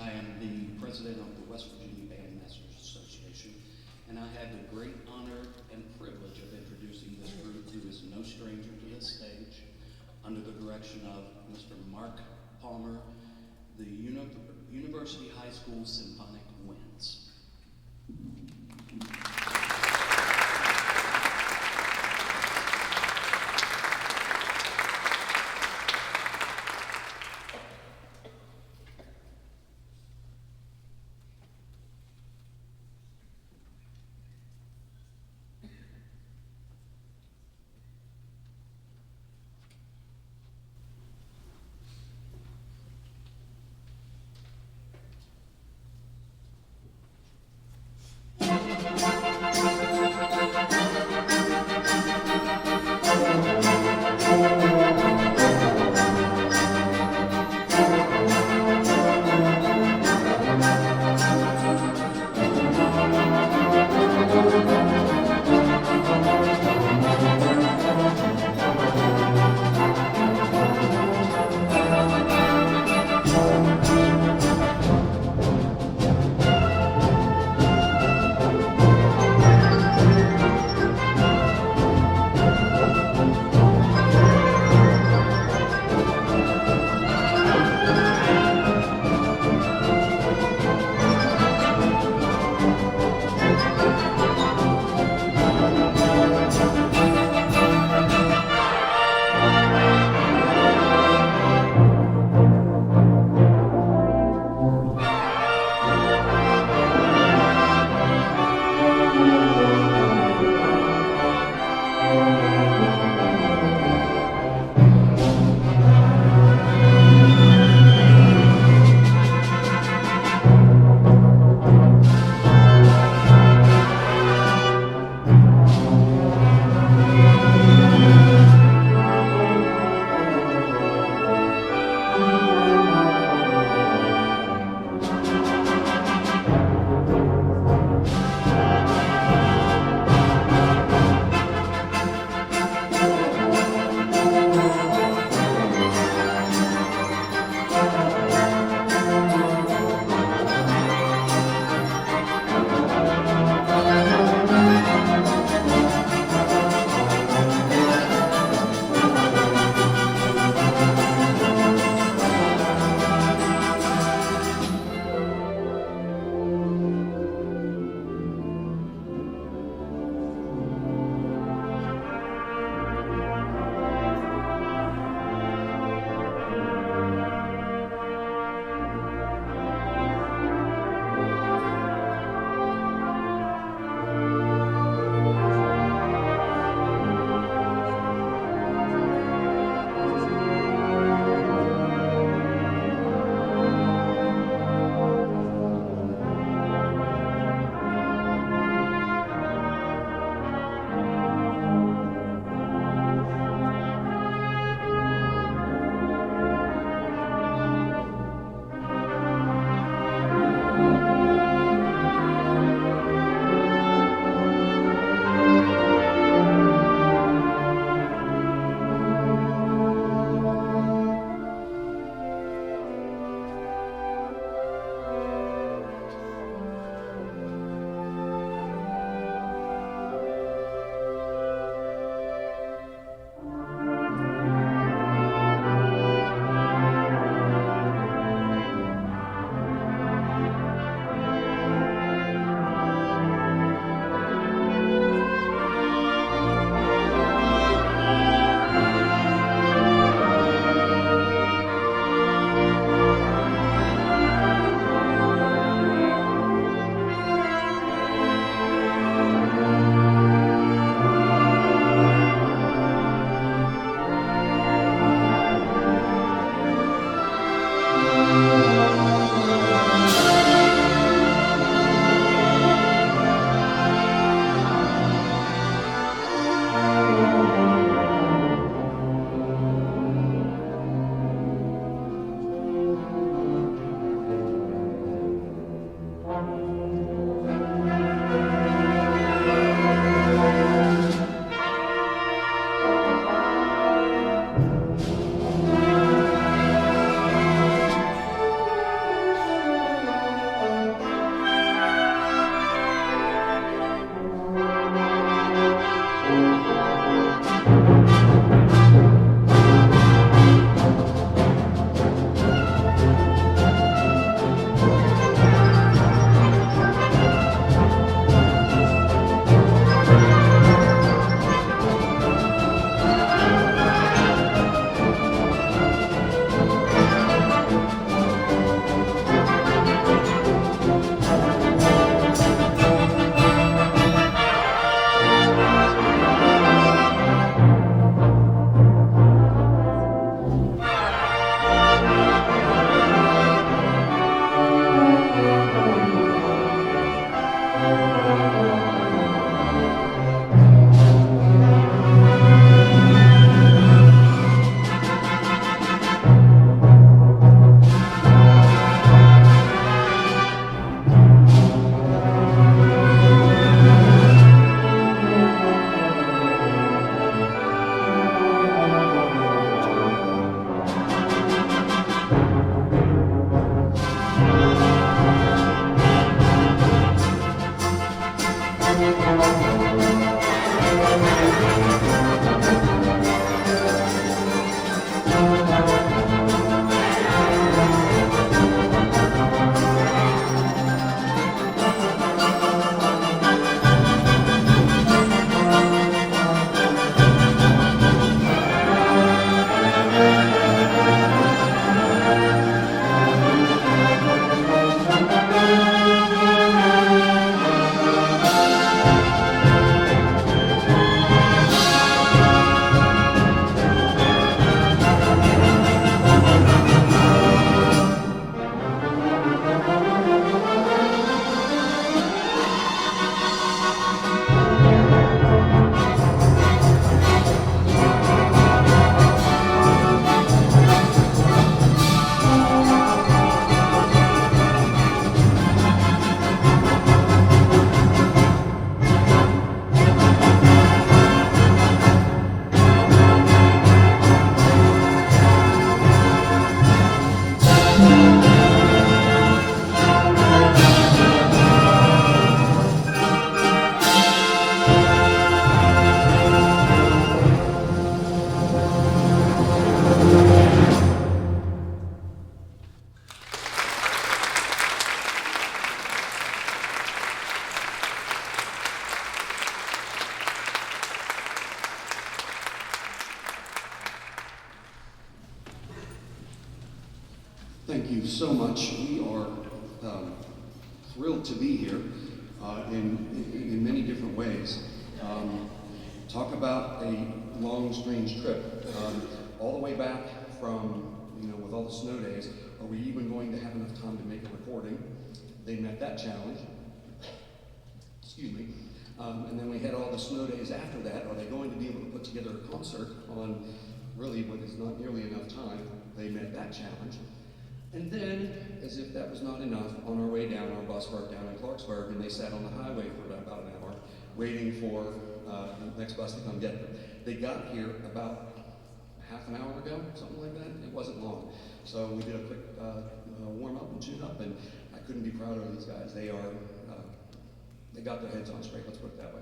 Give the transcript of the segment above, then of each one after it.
I am the president of the West Virginia Bandmasters Association, and I have the great honor and privilege of introducing this group, who is no stranger to this stage, under the direction of Mr. Mark Palmer, the University High School Symphonic Winds. so much. We are thrilled to be here in many different ways. Talk about a long, strange trip. All the way back from, with all the snow days, are we even going to have enough time to make a recording? They met that challenge. Excuse me. And then we had all the snow days after that. Are they going to be able to put together a concert on really what is not nearly enough time? They met that challenge. And then, as if that was not enough, on our way down, our bus parked down in Clarksburg, and they sat on the highway for about an hour, waiting for the next bus to come get them. They got here about half an hour ago, something like that. It wasn't long. So we did a quick warm up and tune up, and I couldn't be prouder of these guys. They got their heads on straight, let's put it that way.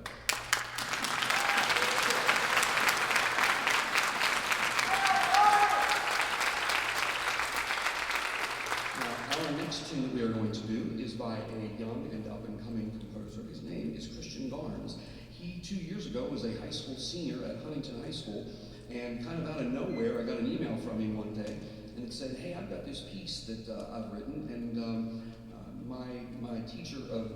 Now, our next tune that we are going to do is by a young and up-and-coming composer. His name is Christian Garnes. He, 2 years ago, was a high school senior at Huntington High School, and kind of out of nowhere, I got an email from him one day, and it said, hey, I've got this piece that I've written, and my teacher of,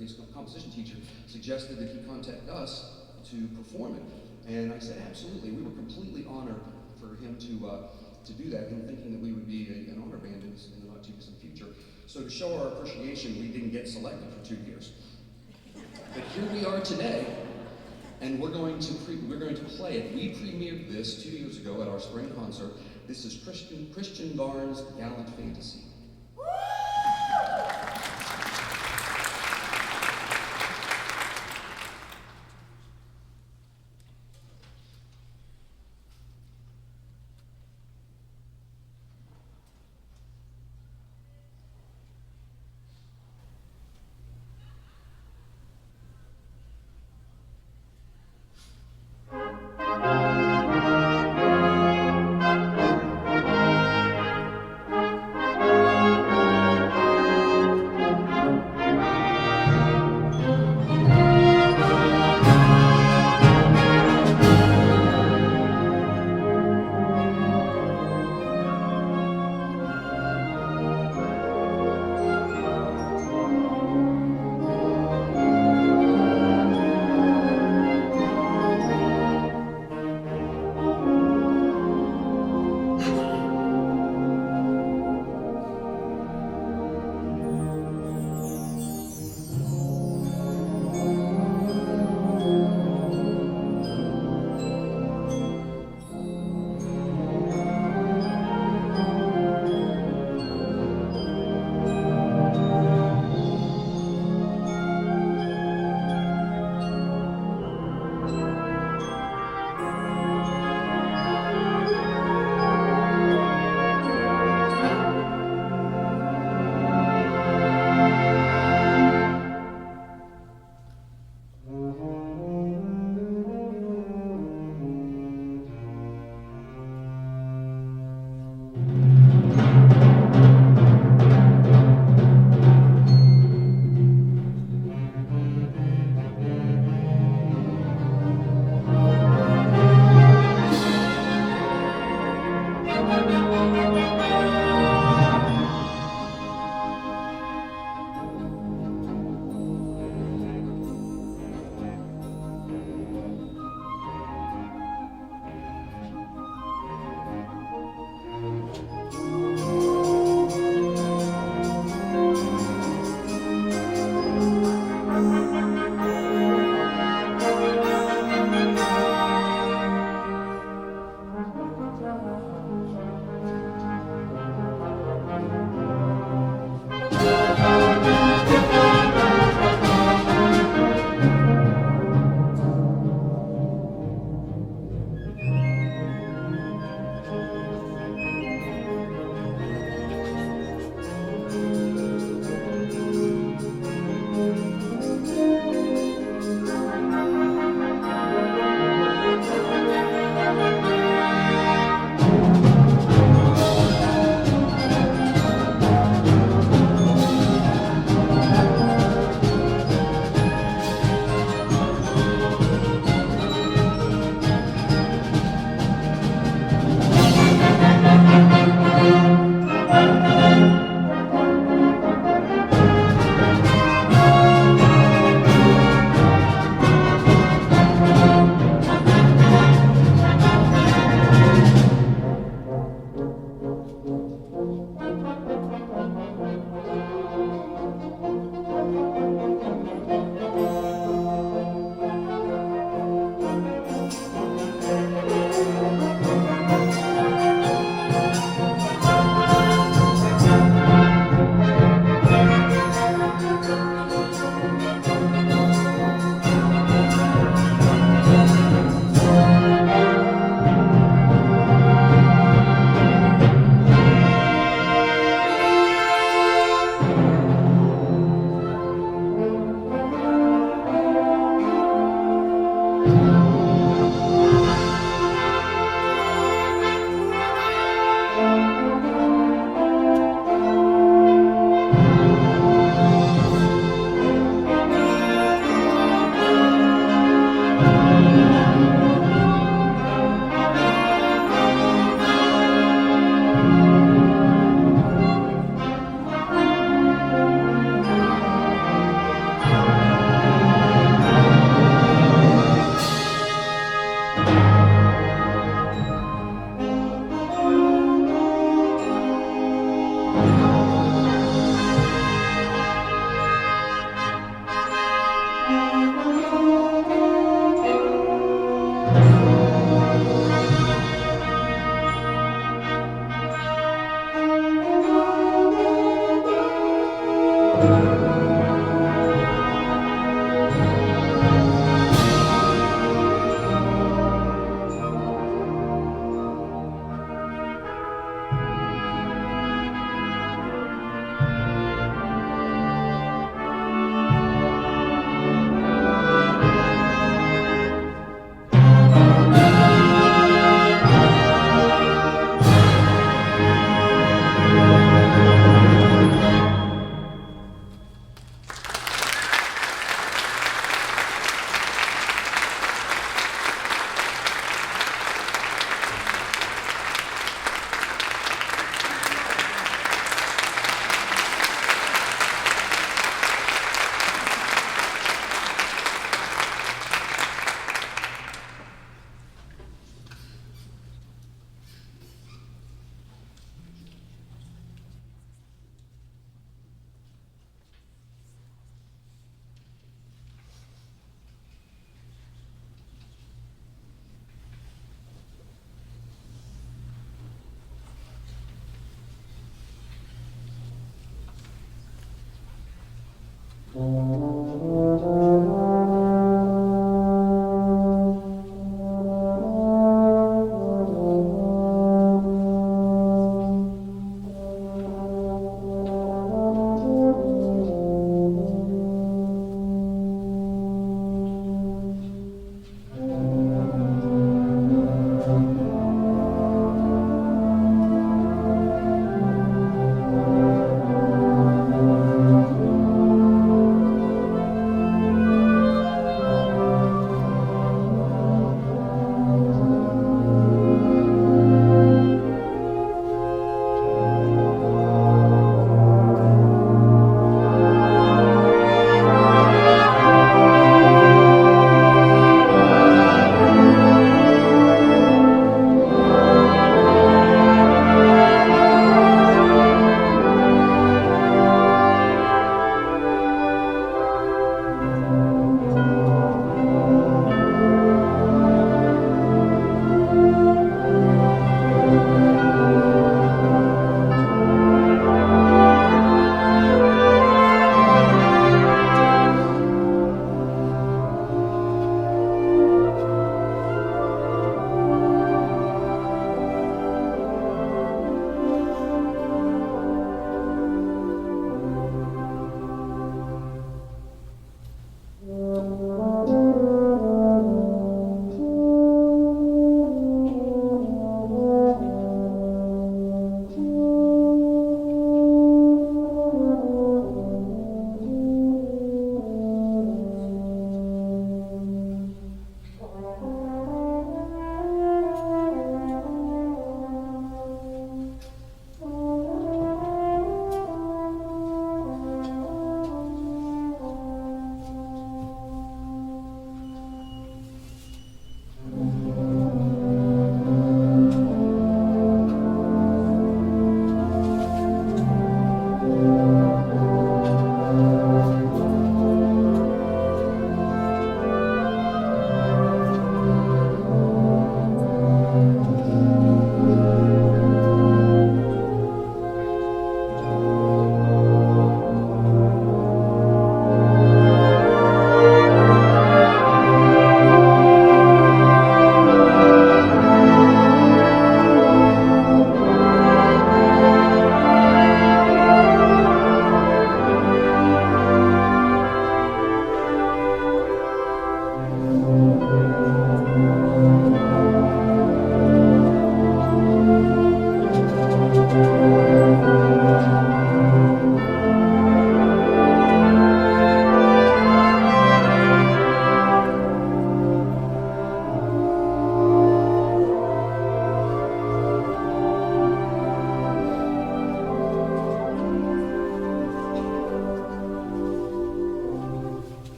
his composition teacher suggested that he contact us to perform it. And I said, absolutely. We were completely honored for him to do that, and thinking that we would be an honor band in the not too distant future. So to show our appreciation, we didn't get selected for 2 years. But here we are today, and we're going to play it. We premiered this 2 years ago at our spring concert. This is Christian Garnes' Gallant Fantasy.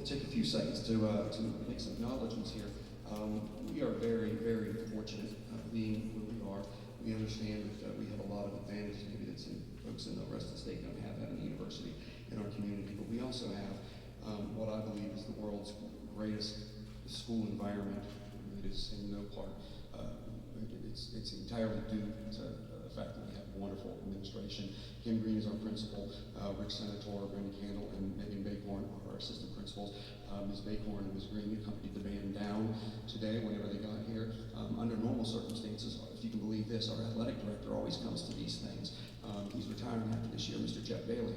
take a few seconds to make some acknowledgments here. We are very, very fortunate being where we are. We understand that we have a lot of advantages, maybe that some folks in the rest of the state don't have having a university in our community, but we also have what I believe is the world's greatest school environment. It is in no part, it's entirely due to the fact that we have wonderful administration. Kim Green is our principal, Rick Senator, Brenda Candle, and Megan Bakhorn are our assistant principals. Ms. Bakhorn and Ms. Green accompanied the band down today whenever they got here. Under normal circumstances, if you can believe this, our athletic director always comes to these things. He's retiring after this year, Mr. Jeff Bailey.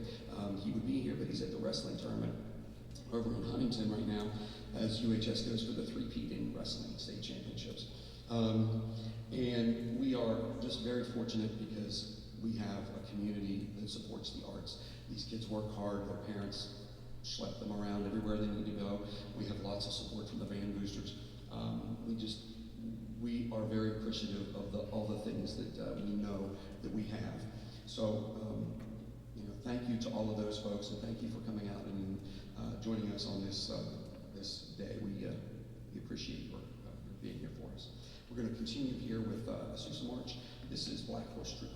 He would be here, but he's at the wrestling tournament over in Huntington right now as UHS goes for the three-peat in wrestling state championships. And we are just very fortunate because we have a community that supports the arts. These kids work hard, their parents schlep them around everywhere they need to go. We have lots of support from the band boosters. We are very appreciative of all the things that we know that we have. So, thank you to all of those folks, and thank you for coming out and joining us on this day. We appreciate your being here for us. We're going to continue here with a Sousa March. This is Black Horse Troop.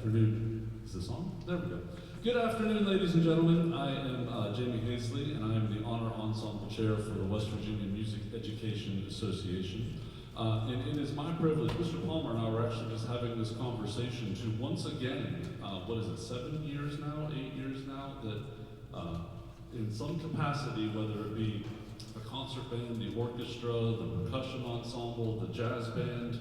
afternoon. Is this on? There we go. Good afternoon, ladies and gentlemen. I am Jamie Hazley, and I am the Honor Ensemble Chair for the West Virginia Music Education Association. And it is my privilege, Mr. Palmer and I were actually just having this conversation to once again, 7 years now, 8 years now, that in some capacity, whether it be the concert band, the orchestra, the percussion ensemble, the jazz band,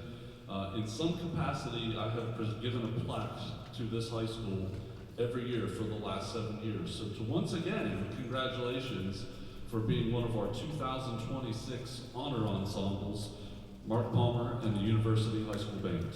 in some capacity, I have given a plaque to this high school every year for the last 7 years. So to once again, congratulations for being one of our 2026 honor ensembles, Mark Palmer and the University High School Band.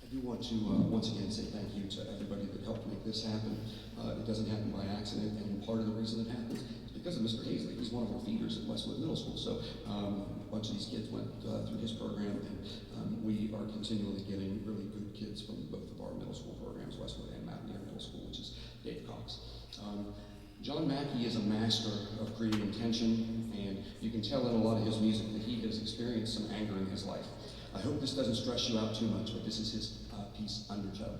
I do want to once again say thank you to everybody that helped make this happen. It doesn't happen by accident, and part of the reason it happens is because of Mr. Hazley. He's one of our feeders at Westwood Middle School, so a bunch of these kids went through his program, and we are continually getting really good kids from both of our middle school programs, Westwood and Mountaineer Middle School, which is Dave Cox. John Mackey is a master of creating tension, and you can tell in a lot of his music that he has experienced some anger in his life. I hope this doesn't stress you out too much, but this is his piece, Undertow.